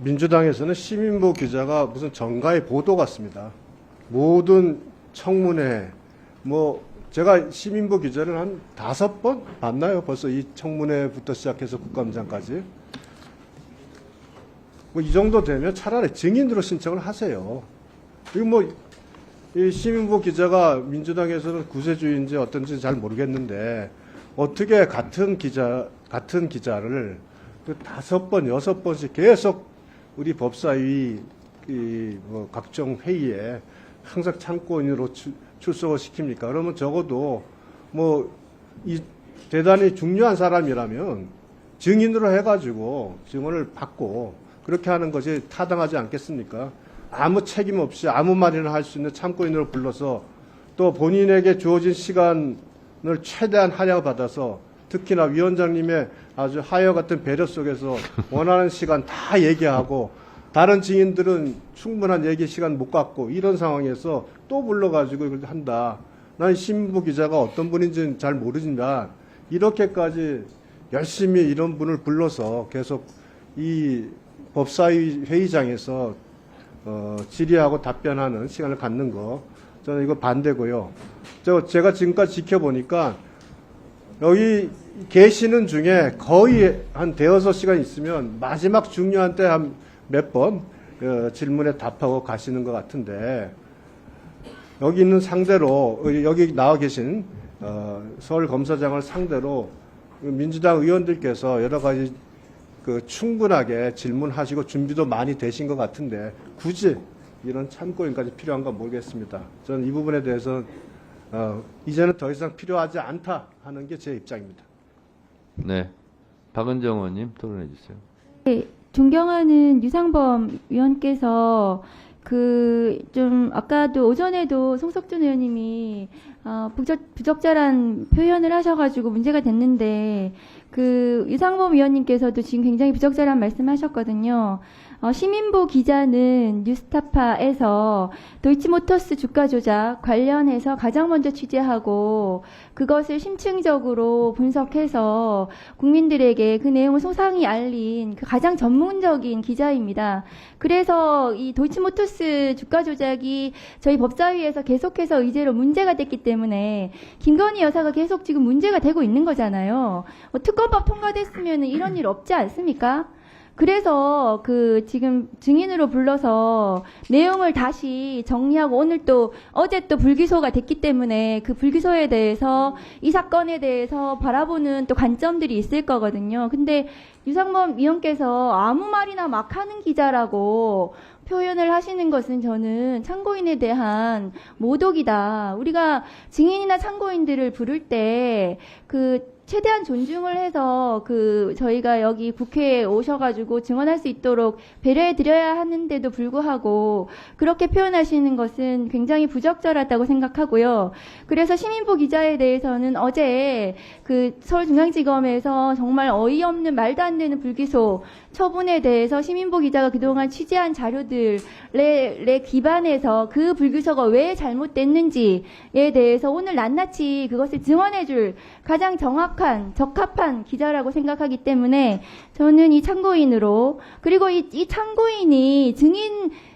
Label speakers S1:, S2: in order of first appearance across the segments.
S1: 민주당에서는 시민보 기자가 무슨 정가의 보도 같습니다. 모든 청문회, 제가 시민보 기자를 한 5번 봤나요? 벌써 이 청문회부터 시작해서 국감장까지. 이 정도 되면 차라리 증인으로 신청을 하세요. 그리고 이 시민보 기자가 민주당에서는 구세주의인지 어떤지 잘 모르겠는데, 어떻게 같은 기자를 그 5번, 6번씩 계속 우리 법사위 각종 회의에 항상 참고인으로 출석을 시킵니까? 그러면 적어도 이 대단히 중요한 사람이라면 증인으로 해가지고 증언을 받고 그렇게 하는 것이 타당하지 않겠습니까? 아무 책임 없이 아무 말이나 할 수 있는 참고인으로 불러서 또 본인에게 주어진 시간을 최대한 할애받아서 특히나 위원장님의 아주 하여 같은 배려 속에서 원하는 시간 다 얘기하고 다른 증인들은 충분한 얘기 시간 못 갖고 이런 상황에서 또 불러가지고 이걸 한다. 난 신부 기자가 어떤 분인지는 잘 모르지만 이렇게까지 열심히 이런 분을 불러서 계속 이 법사위 회의장에서 질의하고 답변하는 시간을 갖는 거 저는 이거 반대고요. 제가 지금까지 지켜보니까 여기 계시는 중에 거의 한 대여섯 시간 있으면 마지막 중요한 때 한 몇 번 질문에 답하고 가시는 것 같은데, 여기 있는 상대로 여기 나와 계신 서울검사장을 상대로 민주당 의원들께서 여러 가지 충분하게 질문하시고 준비도 많이 되신 것 같은데 굳이 이런 참고인까지 필요한가 모르겠습니다. 저는 이 부분에 대해서는 이제는 더 이상 필요하지 않다 하는 게 제 입장입니다.
S2: 네, 박은정 의원님 토론해 주세요.
S3: 네, 존경하는 유상범 위원께서 좀 아까도 오전에도 송석준 의원님이 부적절한 표현을 하셔가지고 문제가 됐는데 유상범 위원님께서도 지금 굉장히 부적절한 말씀하셨거든요. 시민보 기자는 뉴스타파에서 도이치모터스 주가 조작 관련해서 가장 먼저 취재하고 그것을 심층적으로 분석해서 국민들에게 그 내용을 소상히 알린 가장 전문적인 기자입니다. 그래서 이 도이치모터스 주가 조작이 저희 법사위에서 계속해서 의제로 문제가 됐기 때문에 김건희 여사가 계속 지금 문제가 되고 있는 거잖아요. 특검법 통과됐으면 이런 일 없지 않습니까? 그래서 지금 증인으로 불러서 내용을 다시 정리하고 오늘 어제 또 불기소가 됐기 때문에 그 불기소에 대해서 이 사건에 대해서 바라보는 또 관점들이 있을 거거든요. 근데 유상범 위원께서 아무 말이나 막 하는 기자라고 표현을 하시는 것은 저는 참고인에 대한 모독이다. 우리가 증인이나 참고인들을 부를 때 최대한 존중을 해서 저희가 여기 국회에 오셔가지고 증언할 수 있도록 배려해 드려야 하는데도 불구하고 그렇게 표현하시는 것은 굉장히 부적절하다고 생각하고요. 그래서 시민보 기자에 대해서는 어제 서울중앙지검에서 정말 어이없는 말도 안 되는 불기소 처분에 대해서 시민보 기자가 그동안 취재한 자료들에 기반해서 그 불기소가 왜 잘못됐는지에 대해서 오늘 낱낱이 그것을 증언해줄 가장 적합한 기자라고 생각하기 때문에 저는 이 참고인으로, 그리고 이 참고인이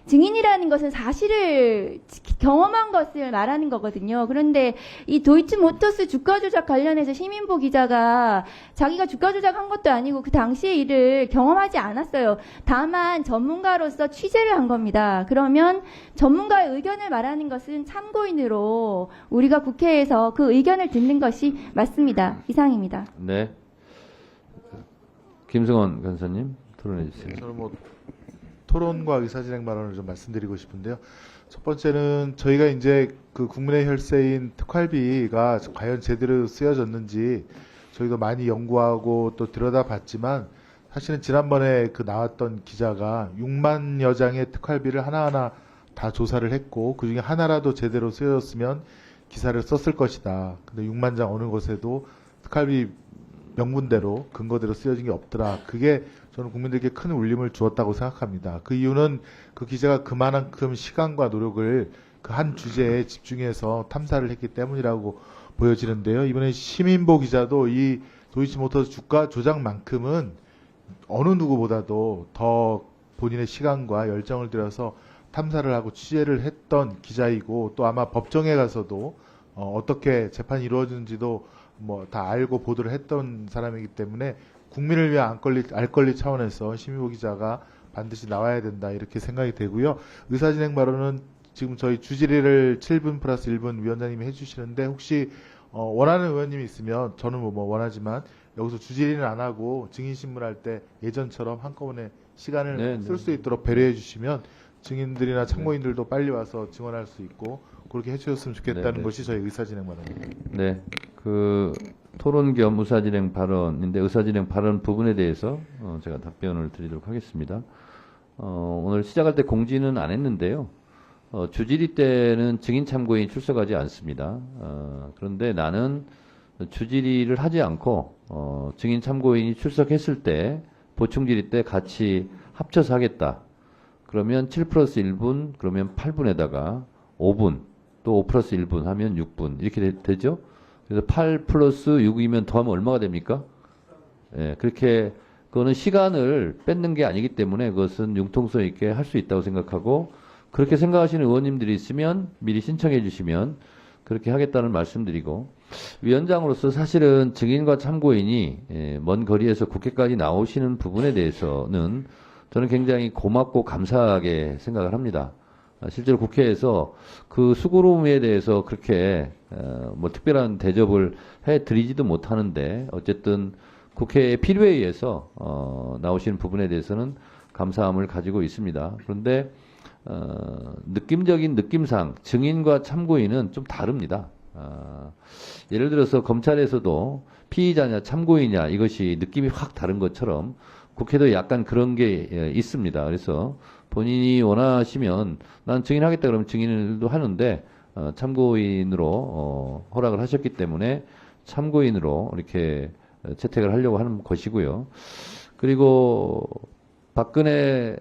S3: 증인이라는 것은 사실을 경험한 것을 말하는 거거든요. 그런데 이 도이치모터스 주가 조작 관련해서 시민보 기자가 자기가 주가 조작한 것도 아니고 그 당시의 일을 경험하지 않았어요. 다만 전문가로서 취재를 한 겁니다. 그러면 전문가의 의견을 말하는 것은 참고인으로 우리가 국회에서 그 의견을 듣는 것이 맞습니다. 이상입니다.
S2: 네, 김승원 간사님 토론해 주세요.
S4: 저는 토론과 의사진행 발언을 좀 말씀드리고 싶은데요. 첫 번째는 저희가 이제 국민의 혈세인 특활비가 과연 제대로 쓰여졌는지 저희도 많이 연구하고 또 들여다봤지만 사실은 지난번에 나왔던 기자가 6만여 장의 특활비를 하나하나 다 조사를 했고 그중에 하나라도 제대로 쓰여졌으면 기사를 썼을 것이다. 근데 6만 장 어느 곳에도 특활비 명분대로 근거대로 쓰여진 게 없더라. 그게 저는 국민들께 큰 울림을 주었다고 생각합니다. 그 이유는 그 기자가 그만큼 시간과 노력을 그 한 주제에 집중해서 탐사를 했기 때문이라고 보여지는데요. 이번에 시민보 기자도 이 도이치모터스 주가 조작만큼은 어느 누구보다도 더 본인의 시간과 열정을 들여서 탐사를 하고 취재를 했던 기자이고 또 아마 법정에 가서도 어떻게 재판이 이루어지는지도 뭐 다 알고 보도를 했던 사람이기 때문에 국민을 위한 알 권리 차원에서 심의보 기자가 반드시 나와야 된다 이렇게 생각이 되고요. 의사진행 발언은 지금 저희 주질의를 7분 플러스 1분 위원장님이 해주시는데 혹시 원하는 의원님이 있으면 저는 뭐 원하지만 여기서 주질의는 안 하고 증인신문할 때 예전처럼 한꺼번에 시간을
S2: 네,
S4: 쓸
S2: 네.
S4: 수 있도록 배려해 주시면 증인들이나 참고인들도 빨리 와서 증언할 수 있고 그렇게 해주셨으면 좋겠다는
S2: 네, 네.
S4: 것이 저희 의사진행 발언입니다.
S2: 네. 그 토론 겸 의사진행 발언인데 의사진행 발언 부분에 대해서 제가 답변을 드리도록 하겠습니다. 오늘 시작할 때 공지는 안 했는데요. 주질의 때는 증인 참고인 출석하지 않습니다. 그런데 나는 주질의를 하지 않고 증인 참고인이 출석했을 때 보충질의 때 같이 합쳐서 하겠다. 그러면 7 플러스 1분 그러면 8분에다가 5분 또 5 플러스 1분 하면 6분 이렇게 되죠. 그래서 8 플러스 6이면 더하면 얼마가 됩니까? 예, 그렇게 그거는 시간을 뺏는 게 아니기 때문에 그것은 융통성 있게 할 수 있다고 생각하고 그렇게 생각하시는 의원님들이 있으면 미리 신청해 주시면 그렇게 하겠다는 말씀드리고 위원장으로서 사실은 증인과 참고인이 먼 거리에서 국회까지 나오시는 부분에 대해서는 저는 굉장히 고맙고 감사하게 생각을 합니다. 실제로 국회에서 그 수고로움에 대해서 그렇게 뭐 특별한 대접을 해드리지도 못하는데 어쨌든 국회의 필요에 의해서 나오시는 부분에 대해서는 감사함을 가지고 있습니다. 그런데 느낌적인 느낌상 증인과 참고인은 좀 다릅니다. 예를 들어서 검찰에서도 피의자냐 참고인이냐 이것이 느낌이 확 다른 것처럼 국회도 약간 그런 게 있습니다. 그래서 본인이 원하시면 난 증인하겠다 그러면 증인도 하는데 참고인으로 허락을 하셨기 때문에 참고인으로 이렇게 채택을 하려고 하는 것이고요. 그리고 박근혜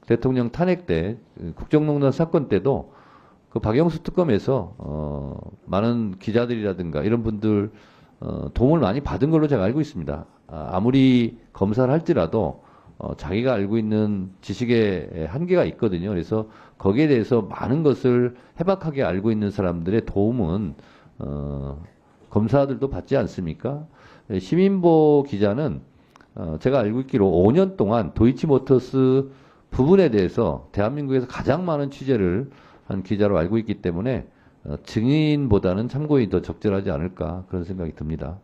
S2: 대통령 탄핵 때 국정농단 사건 때도 그 박영수 특검에서 많은 기자들이라든가 이런 분들 도움을 많이 받은 걸로 제가 알고 있습니다. 아무리 검사를 할지라도 자기가 알고 있는 지식의 한계가 있거든요. 그래서 거기에 대해서 많은 것을 해박하게 알고 있는 사람들의 도움은 검사들도 받지 않습니까? 시민보 기자는 제가 알고 있기로 5년 동안 도이치모터스 부분에 대해서 대한민국에서 가장 많은 취재를 한 기자로 알고 있기 때문에 증인보다는 참고인이 더 적절하지 않을까 그런 생각이 듭니다.